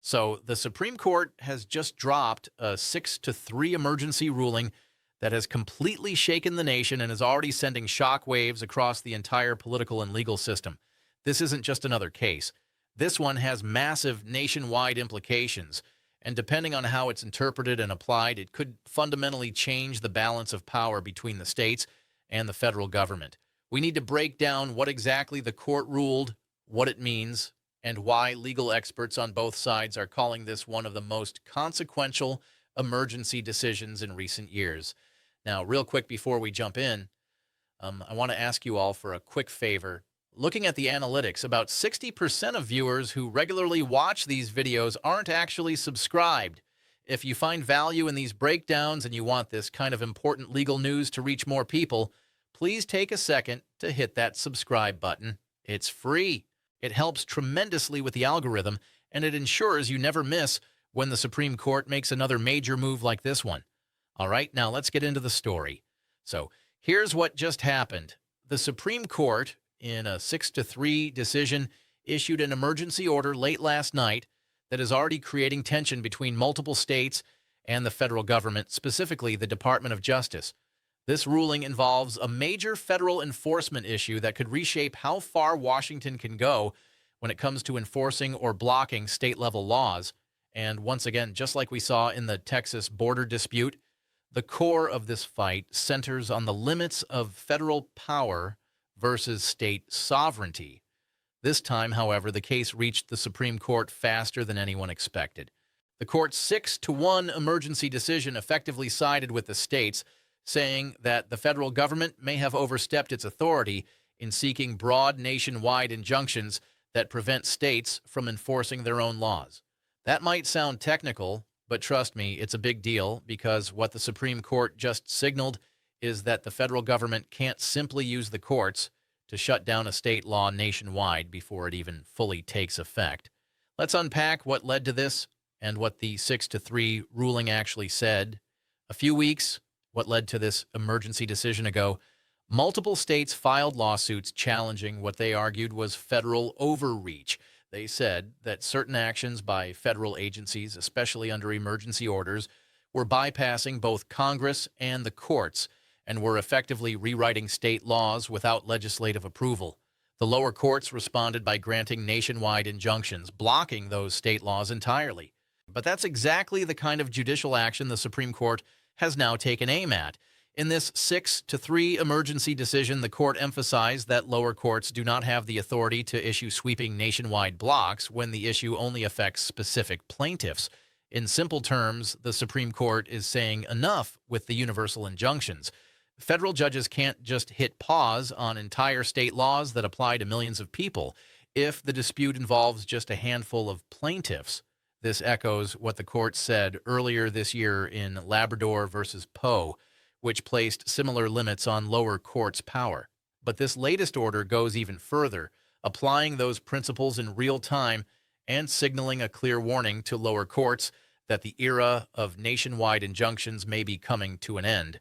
So the Supreme Court has just dropped a 6-3 emergency ruling that has completely shaken the nation and is already sending shockwaves across the entire political and legal system. This isn't just another case. This one has massive nationwide implications, and depending on how it's interpreted and applied, it could fundamentally change the balance of power between the states and the federal government. We need to break down what exactly the court ruled, what it means, and why legal experts on both sides are calling this one of the most consequential emergency decisions in recent years. Now, real quick before we jump in, I want to ask you all for a quick favor. Looking at the analytics, about 60% of viewers who regularly watch these videos aren't actually subscribed. If you find value in these breakdowns and you want this kind of important legal news to reach more people, please take a second to hit that subscribe button. It's free. It helps tremendously with the algorithm, and it ensures you never miss when the Supreme Court makes another major move like this one. All right, now let's get into the story. So here's what just happened. The Supreme Court, in a 6-3 decision, issued an emergency order late last night that is already creating tension between multiple states and the federal government, specifically the Department of Justice. This ruling involves a major federal enforcement issue that could reshape how far Washington can go when it comes to enforcing or blocking state-level laws. And once again, just like we saw in the Texas border dispute, the core of this fight centers on the limits of federal power versus state sovereignty. This time, however, the case reached the Supreme Court faster than anyone expected. The court's 6-1 emergency decision effectively sided with the states, saying that the federal government may have overstepped its authority in seeking broad nationwide injunctions that prevent states from enforcing their own laws. That might sound technical, but trust me, it's a big deal because what the Supreme Court just signaled is that the federal government can't simply use the courts to shut down a state law nationwide before it even fully takes effect. Let's unpack what led to this and what the 6-3 ruling actually said. A few weeks, what led to this emergency decision ago, multiple states filed lawsuits challenging what they argued was federal overreach. They said that certain actions by federal agencies, especially under emergency orders, were bypassing both Congress and the courts and were effectively rewriting state laws without legislative approval. The lower courts responded by granting nationwide injunctions, blocking those state laws entirely. But that's exactly the kind of judicial action the Supreme Court has now taken aim at. In this 6-3 emergency decision, the court emphasized that lower courts do not have the authority to issue sweeping nationwide blocks when the issue only affects specific plaintiffs. In simple terms, the Supreme Court is saying enough with the universal injunctions. Federal judges can't just hit pause on entire state laws that apply to millions of people if the dispute involves just a handful of plaintiffs. This echoes what the court said earlier this year in Labrador versus Poe, which placed similar limits on lower courts' power. But this latest order goes even further, applying those principles in real time and signaling a clear warning to lower courts that the era of nationwide injunctions may be coming to an end.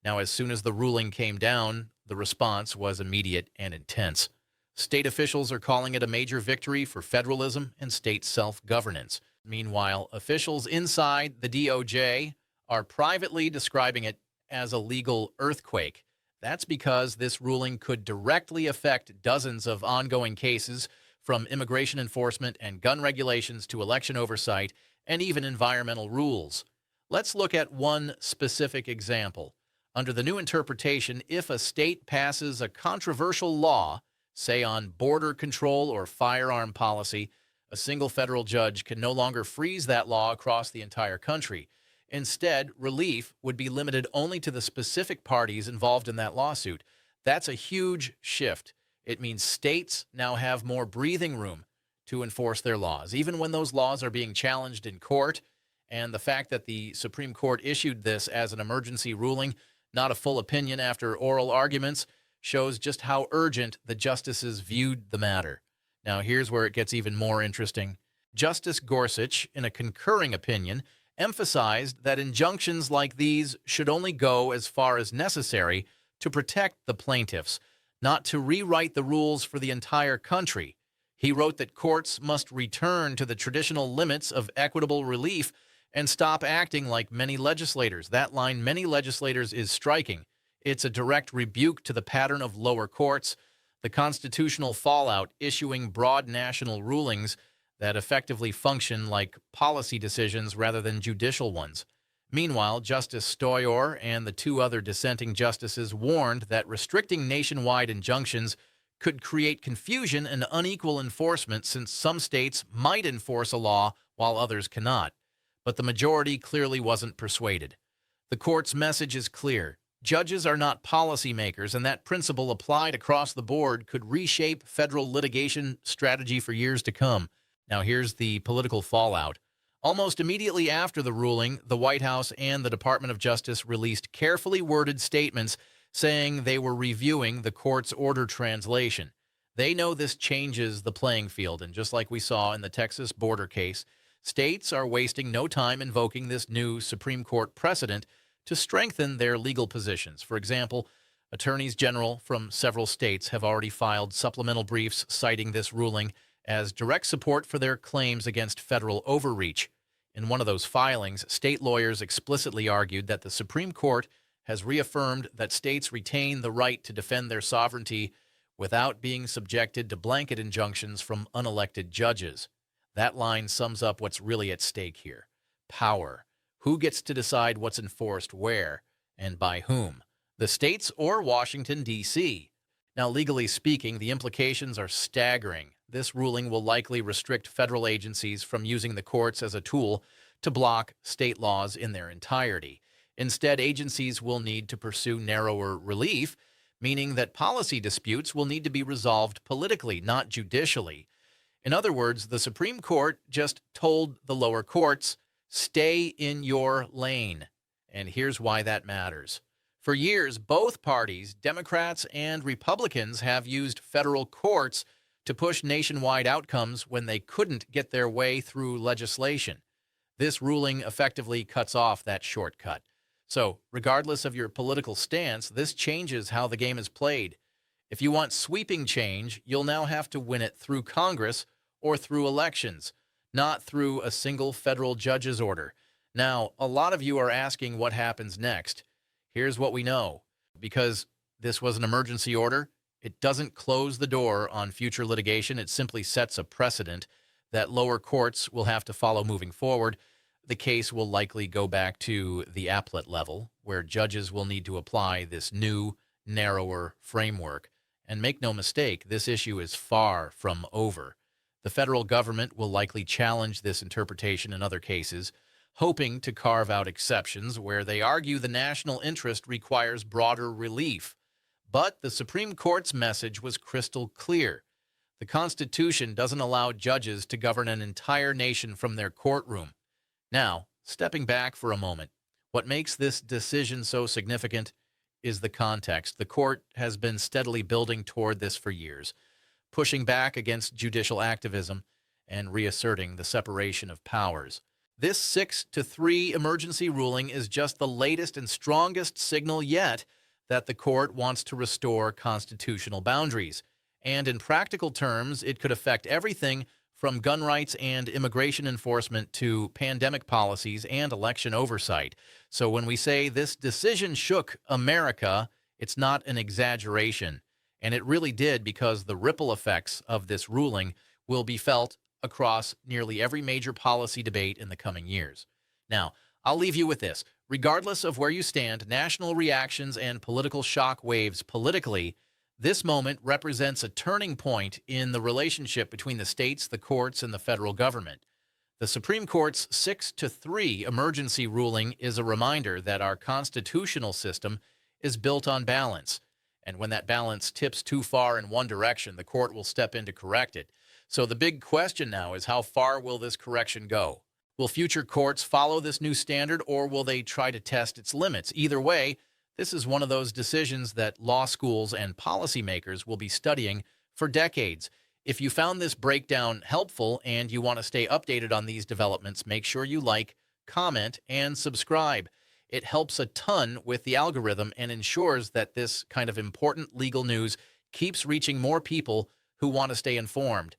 Now, as soon as the ruling came down, the response was immediate and intense. State officials are calling it a major victory for federalism and state self-governance. Meanwhile, officials inside the DOJ are privately describing it as a legal earthquake. That's because this ruling could directly affect dozens of ongoing cases, from immigration enforcement and gun regulations to election oversight and even environmental rules. Let's look at one specific example. Under the new interpretation, if a state passes a controversial law, say on border control or firearm policy, a single federal judge can no longer freeze that law across the entire country. Instead, relief would be limited only to the specific parties involved in that lawsuit. That's a huge shift. It means states now have more breathing room to enforce their laws, even when those laws are being challenged in court. And the fact that the Supreme Court issued this as an emergency ruling, not a full opinion after oral arguments, shows just how urgent the justices viewed the matter. Now, here's where it gets even more interesting. Justice Gorsuch, in a concurring opinion, emphasized that injunctions like these should only go as far as necessary to protect the plaintiffs, not to rewrite the rules for the entire country. He wrote that courts must return to the traditional limits of equitable relief and stop acting like many legislators. That line, many legislators, is striking. It's a direct rebuke to the pattern of lower courts, the constitutional fallout, issuing broad national rulings that effectively function like policy decisions rather than judicial ones. Meanwhile, Justice Stoyer and the two other dissenting justices warned that restricting nationwide injunctions could create confusion and unequal enforcement, since some states might enforce a law while others cannot. But the majority clearly wasn't persuaded. The court's message is clear. Judges are not policymakers, and that principle applied across the board could reshape federal litigation strategy for years to come. Now here's the political fallout. Almost immediately after the ruling, the White House and the Department of Justice released carefully worded statements saying they were reviewing the court's order translation. They know this changes the playing field, and just like we saw in the Texas border case, states are wasting no time invoking this new Supreme Court precedent to strengthen their legal positions. For example, attorneys general from several states have already filed supplemental briefs citing this ruling as direct support for their claims against federal overreach. In one of those filings, state lawyers explicitly argued that the Supreme Court has reaffirmed that states retain the right to defend their sovereignty without being subjected to blanket injunctions from unelected judges. That line sums up what's really at stake here. Power. Who gets to decide what's enforced where and by whom? The states or Washington, D.C.? Now, legally speaking, the implications are staggering. This ruling will likely restrict federal agencies from using the courts as a tool to block state laws in their entirety. Instead, agencies will need to pursue narrower relief, meaning that policy disputes will need to be resolved politically, not judicially. In other words, the Supreme Court just told the lower courts, stay in your lane. And here's why that matters. For years, both parties, Democrats and Republicans, have used federal courts to push nationwide outcomes when they couldn't get their way through legislation. This ruling effectively cuts off that shortcut. So, regardless of your political stance, this changes how the game is played. If you want sweeping change, you'll now have to win it through Congress or through elections, not through a single federal judge's order. Now, a lot of you are asking what happens next. Here's what we know. Because this was an emergency order, it doesn't close the door on future litigation. It simply sets a precedent that lower courts will have to follow moving forward. The case will likely go back to the appellate level, where judges will need to apply this new, narrower framework. And make no mistake, this issue is far from over. The federal government will likely challenge this interpretation in other cases, hoping to carve out exceptions where they argue the national interest requires broader relief. But the Supreme Court's message was crystal clear. The Constitution doesn't allow judges to govern an entire nation from their courtroom. Now, stepping back for a moment, what makes this decision so significant is the context. The court has been steadily building toward this for years, pushing back against judicial activism and reasserting the separation of powers. This 6-3 emergency ruling is just the latest and strongest signal yet that the court wants to restore constitutional boundaries. And in practical terms, it could affect everything from gun rights and immigration enforcement to pandemic policies and election oversight. So when we say this decision shook America, it's not an exaggeration. And it really did, because the ripple effects of this ruling will be felt across nearly every major policy debate in the coming years. Now, I'll leave you with this. Regardless of where you stand, national reactions and political shock waves politically, this moment represents a turning point in the relationship between the states, the courts, and the federal government. The Supreme Court's 6-3 emergency ruling is a reminder that our constitutional system is built on balance. And when that balance tips too far in one direction, the court will step in to correct it. So the big question now is, how far will this correction go? Will future courts follow this new standard, or will they try to test its limits? Either way, this is one of those decisions that law schools and policymakers will be studying for decades. If you found this breakdown helpful and you want to stay updated on these developments, make sure you like, comment, and subscribe. It helps a ton with the algorithm and ensures that this kind of important legal news keeps reaching more people who want to stay informed.